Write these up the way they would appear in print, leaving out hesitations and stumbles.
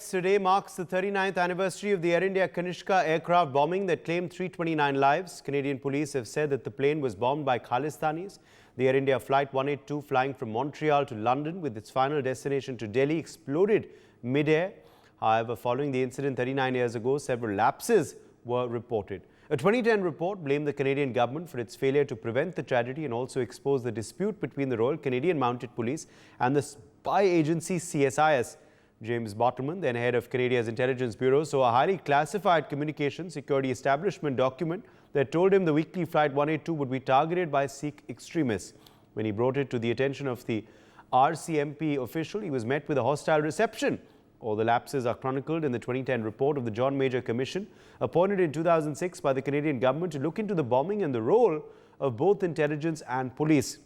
NewsX. Today marks the 39th anniversary of the Air India Kanishka aircraft bombing that claimed 329 lives. Canadian police have said that the plane was bombed by Khalistanis. The Air India Flight 182 flying from Montreal to London with its final destination to Delhi exploded mid-air. However, following the incident 39 years ago, several lapses were reported. A 2010 report blamed the Canadian government for its failure to prevent the tragedy and also expose the dispute between the Royal Canadian Mounted Police and the spy agency CSIS. James Bottleman, then head of Canada's Intelligence Bureau, saw a highly classified communication security establishment document that told him the weekly Flight 182 would be targeted by Sikh extremists. When he brought it to the attention of the RCMP official, he was met with a hostile reception. All the lapses are chronicled in the 2010 report of the John Major Commission, appointed in 2006 by the Canadian government to look into the bombing and the role of both intelligence and police.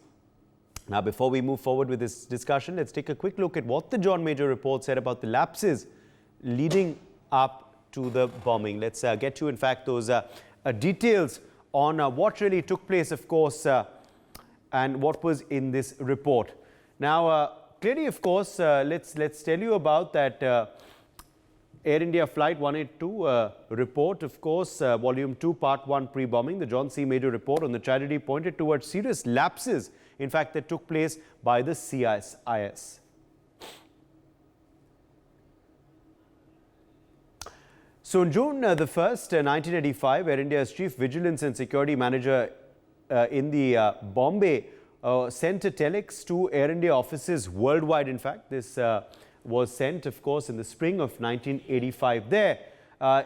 Now, before we move forward with this discussion, let's take a quick look at what the John Major report said about the lapses leading up to the bombing. Let's get to, in fact, those details on what really took place, of course, and what was in this report. Now, clearly, of course, let's tell you about that Air India Flight 182 report, of course, Volume 2, Part 1, pre-bombing. The John C. Major report on the tragedy pointed towards serious lapses, in fact, that took place by the CSIS. So, on June the 1st, 1985, Air India's Chief Vigilance and Security Manager in the Bombay sent a telex to Air India offices worldwide. In fact, this was sent, of course, in the spring of 1985. There,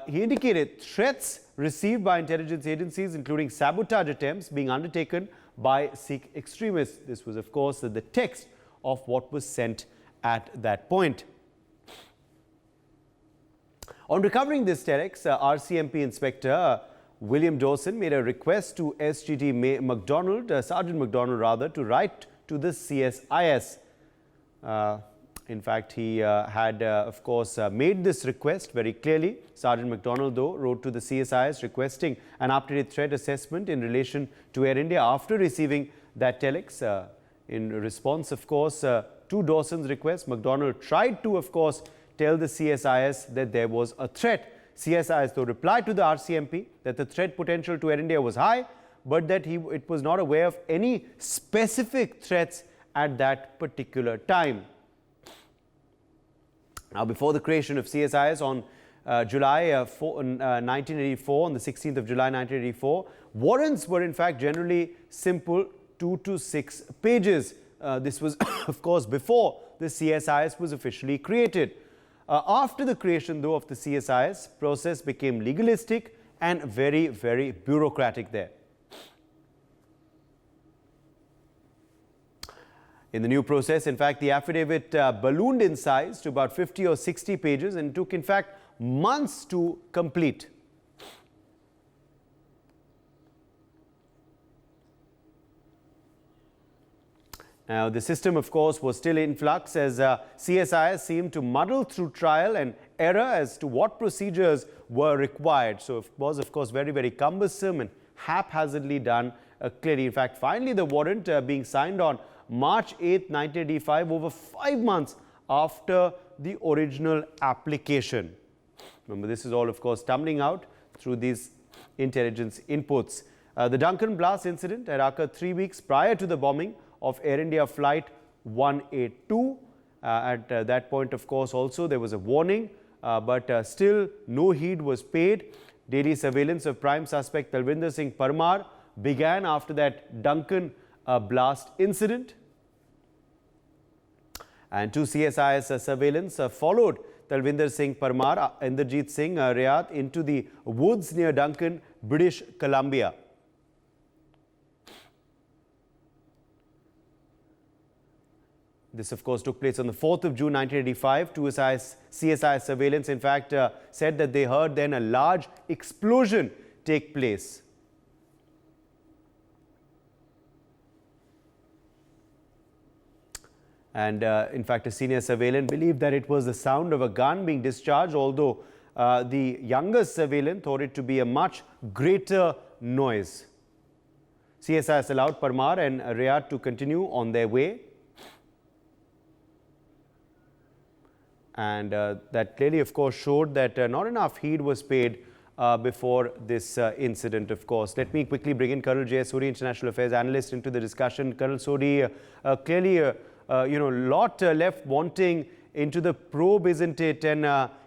he indicated threats received by intelligence agencies, including sabotage attempts being undertaken by Sikh extremists. This was, of course, the text of what was sent at that point. On recovering this telex, RCMP Inspector William Dawson made a request to SGT Sergeant McDonald rather, to write to the CSIS. In fact, he had, of course, made this request very clearly. Sergeant McDonald, though, wrote to the CSIS requesting an up-to-date threat assessment in relation to Air India after receiving that telex. In response, of course, to Dawson's request, McDonald tried to, of course, tell the CSIS that there was a threat. CSIS, though, replied to the RCMP that the threat potential to Air India was high, but that it was not aware of any specific threats at that particular time. Now, before the creation of CSIS on July 1984, on the 16th of July 1984, warrants were in fact generally simple, 2 to 6 pages. This was, of course, before the CSIS was officially created. After the creation, though, of the CSIS, process became legalistic and very, very bureaucratic there. In the new process, in fact, the affidavit ballooned in size to about 50 or 60 pages and took, in fact, months to complete. Now, the system, of course, was still in flux as CSIS seemed to muddle through trial and error as to what procedures were required. So, it was, of course, very, very cumbersome and haphazardly done. Clearly, in fact, finally, the warrant being signed on March 8, 1985, over 5 months after the original application. Remember, this is all, of course, tumbling out through these intelligence inputs. The Duncan blast incident had occurred 3 weeks prior to the bombing of Air India Flight 182. At that point, of course, also there was a warning, but still no heed was paid. Daily surveillance of prime suspect Talvinder Singh Parmar began after that Duncan blast incident. And 2 CSIS surveillance followed Talvinder Singh Parmar, Inderjeet Singh Riat into the woods near Duncan, British Columbia. This, of course, took place on the 4th of June 1985. 2 CSIS surveillance, in fact, said that they heard then a large explosion take place. And in fact, a senior surveillant believed that it was the sound of a gun being discharged, although the youngest surveillant thought it to be a much greater noise. CSIS allowed Parmar and Riyad to continue on their way. And that clearly, of course, showed that not enough heed was paid before this incident, of course. Let me quickly bring in Colonel J Suri, International Affairs Analyst, into the discussion. Colonel Suri, clearly, lot left wanting into the probe, isn't it? And,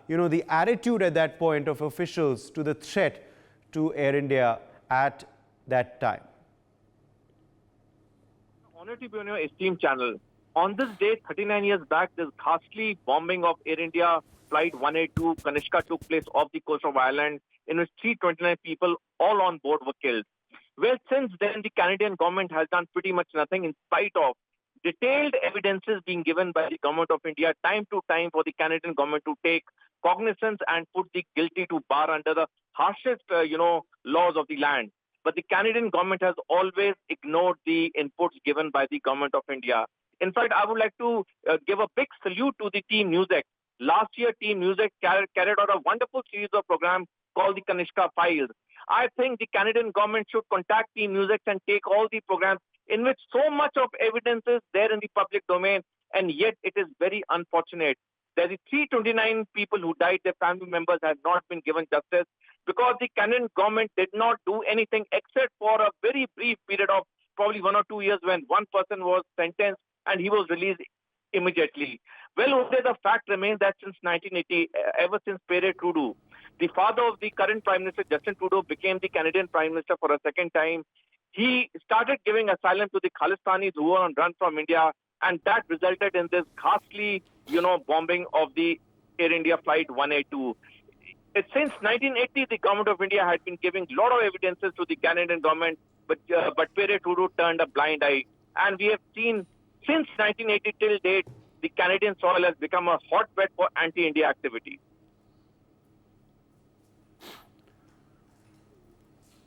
the attitude at that point of officials to the threat to Air India at that time. Honor to be on your esteemed channel. On this day, 39 years back, this ghastly bombing of Air India Flight 182 Kanishka took place off the coast of Ireland, in which 329 people, all on board, were killed. Well, since then, the Canadian government has done pretty much nothing, in spite of detailed evidences being given by the government of India time to time for the Canadian government to take cognizance and put the guilty to bar under the harshest, laws of the land. But the Canadian government has always ignored the inputs given by the government of India. In fact, I would like to give a big salute to the team NewsX. Last year, team NewsX carried out a wonderful series of programs called the Kanishka Files. I think the Canadian government should contact team NewsX and take all the programs in which so much of evidence is there in the public domain, and yet it is very unfortunate that the 329 people who died, their family members have not been given justice because the Canadian government did not do anything except for a very brief period of probably 1 or 2 years when one person was sentenced and he was released immediately. Well, the fact remains that since 1980, ever since Pierre Trudeau, the father of the current Prime Minister, Justin Trudeau, became the Canadian Prime Minister for a second time, he started giving asylum to the Khalistanis who were on run from India, and that resulted in this ghastly, bombing of the Air India Flight 182. Since 1980, the government of India had been giving a lot of evidences to the Canadian government, but Pierre Trudeau turned a blind eye. And we have seen since 1980 till date, the Canadian soil has become a hotbed for anti-India activity.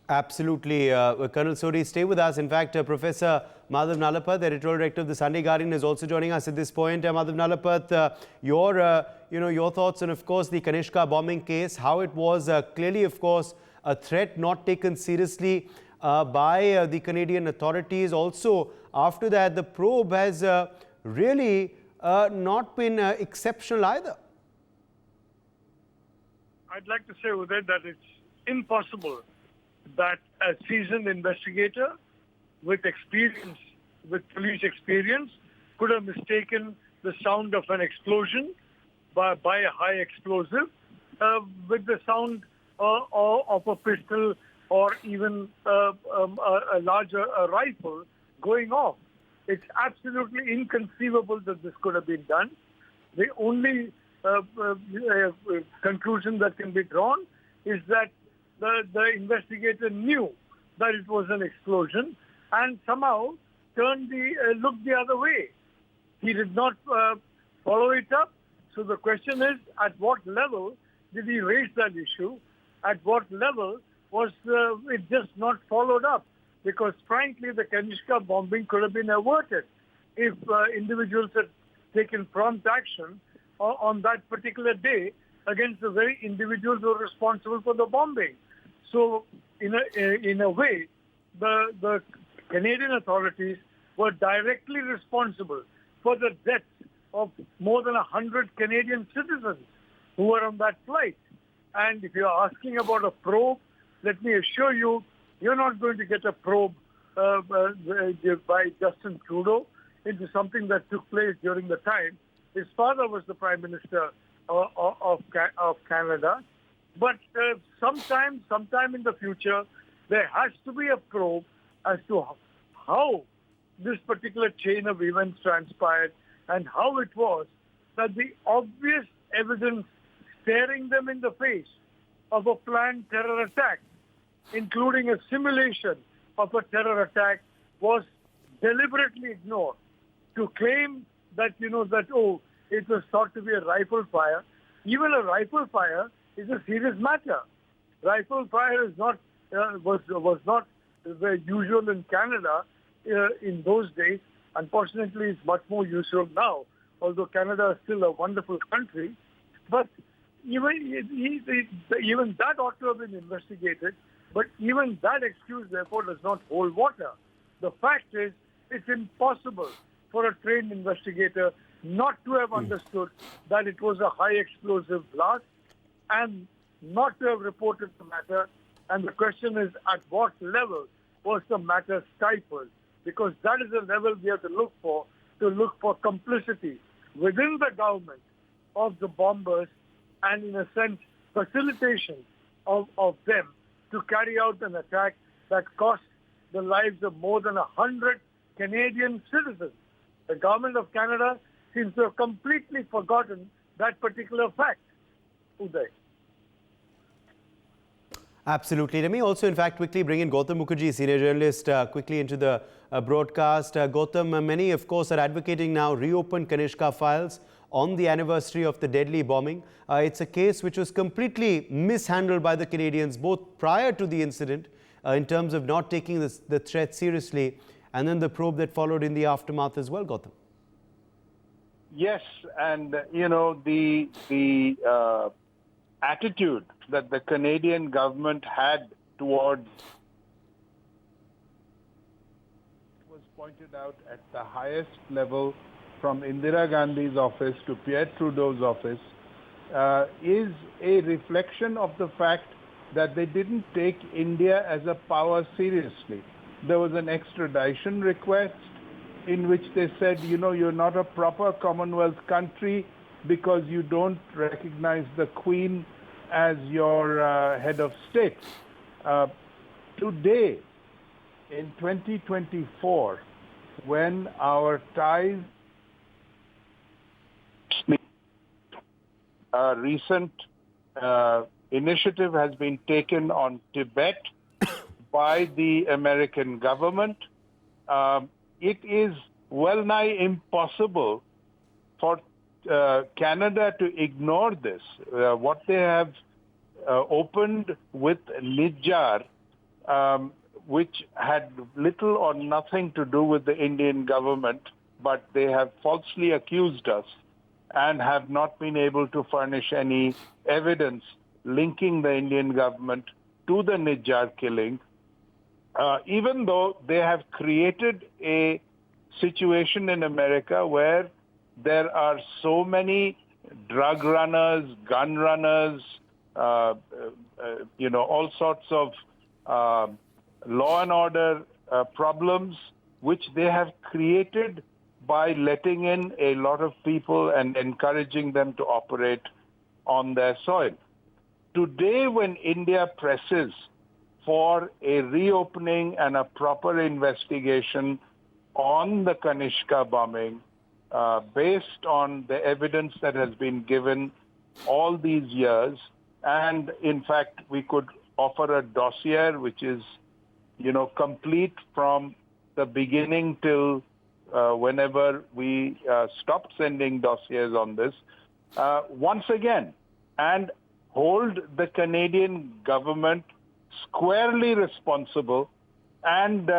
Absolutely. Colonel Suri, stay with us. In fact, Professor Madhav Nalapat, the editorial director of the Sunday Guardian, is also joining us at this point. Madhav Nalapat, your thoughts on, of course, the Kanishka bombing case, how it was clearly, of course, a threat not taken seriously by the Canadian authorities. Also, after that, the probe has really not been exceptional either. I'd like to say, Uday, that it's impossible that a seasoned investigator with experience, with police experience, could have mistaken the sound of an explosion by a high explosive with the sound of a pistol or even a larger rifle going off. It's absolutely inconceivable that this could have been done. The only conclusion that can be drawn is that the investigator knew that it was an explosion and somehow looked the other way. He did not follow it up. So the question is, at what level did he raise that issue? At what level was it just not followed up? Because frankly, the Kanishka bombing could have been averted if individuals had taken prompt action on that particular day against the very individuals who were responsible for the bombing. So, in a way, the Canadian authorities were directly responsible for the deaths of more than 100 Canadian citizens who were on that flight. And if you're asking about a probe, let me assure you, you're not going to get a probe by Justin Trudeau into something that took place during the time his father was the Prime Minister of Canada. But sometime in the future, there has to be a probe as to how this particular chain of events transpired and how it was that the obvious evidence staring them in the face of a planned terror attack, including a simulation of a terror attack, was deliberately ignored. To claim that, it was thought to be a rifle fire, even a rifle fire is a serious matter. Rifle fire is not was not very usual in Canada in those days. Unfortunately, it's much more usual now, although Canada is still a wonderful country. But even that ought to have been investigated. But even that excuse, therefore, does not hold water. The fact is, it's impossible for a trained investigator not to have understood that it was a high explosive blast and not to have reported the matter. And the question is, at what level was the matter stifled? Because that is the level we have to look for complicity within the government of the bombers and, in a sense, facilitation of them to carry out an attack that cost the lives of more than 100 Canadian citizens. The government of Canada seems to have completely forgotten that particular fact. Uday. Absolutely. Let me also, in fact, quickly bring in Gautam Mukherjee, senior journalist, quickly into the broadcast. Gautam, many, of course, are advocating now reopen Kanishka files on the anniversary of the deadly bombing. It's a case which was completely mishandled by the Canadians, both prior to the incident, in terms of not taking the threat seriously, and then the probe that followed in the aftermath as well, Gautam. Yes, and the attitude that the Canadian government had towards was pointed out at the highest level, from Indira Gandhi's office to Pierre Trudeau's office, is a reflection of the fact that they didn't take India as a power seriously. There was an extradition request in which they said, you're not a proper Commonwealth country because you don't recognize the Queen as your head of state. Today, in 2024, when our ties, a recent initiative has been taken on Tibet by the American government, it is well nigh impossible for Canada to ignore this. What they have opened with Nijjar, which had little or nothing to do with the Indian government, but they have falsely accused us and have not been able to furnish any evidence linking the Indian government to the Nijjar killing, even though they have created a situation in America where there are so many drug runners, gun runners, all sorts of law and order problems, which they have created by letting in a lot of people and encouraging them to operate on their soil. Today, when India presses for a reopening and a proper investigation on the Kanishka bombing, based on the evidence that has been given all these years, and in fact, we could offer a dossier which is, complete from the beginning till whenever we stopped sending dossiers on this, once again, and hold the Canadian government squarely responsible and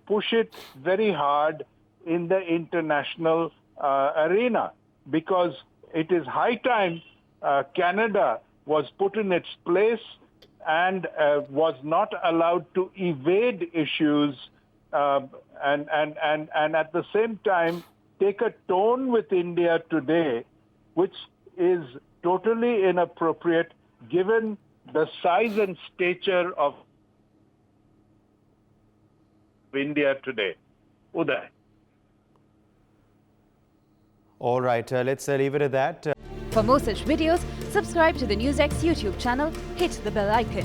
push it very hard in the international arena, because it is high time Canada was put in its place and was not allowed to evade issues and at the same time take a tone with India today, which is totally inappropriate given the size and stature of India today. Uday. All right, let's leave it at that. For more such videos, subscribe to the NewsX YouTube channel, hit the bell icon.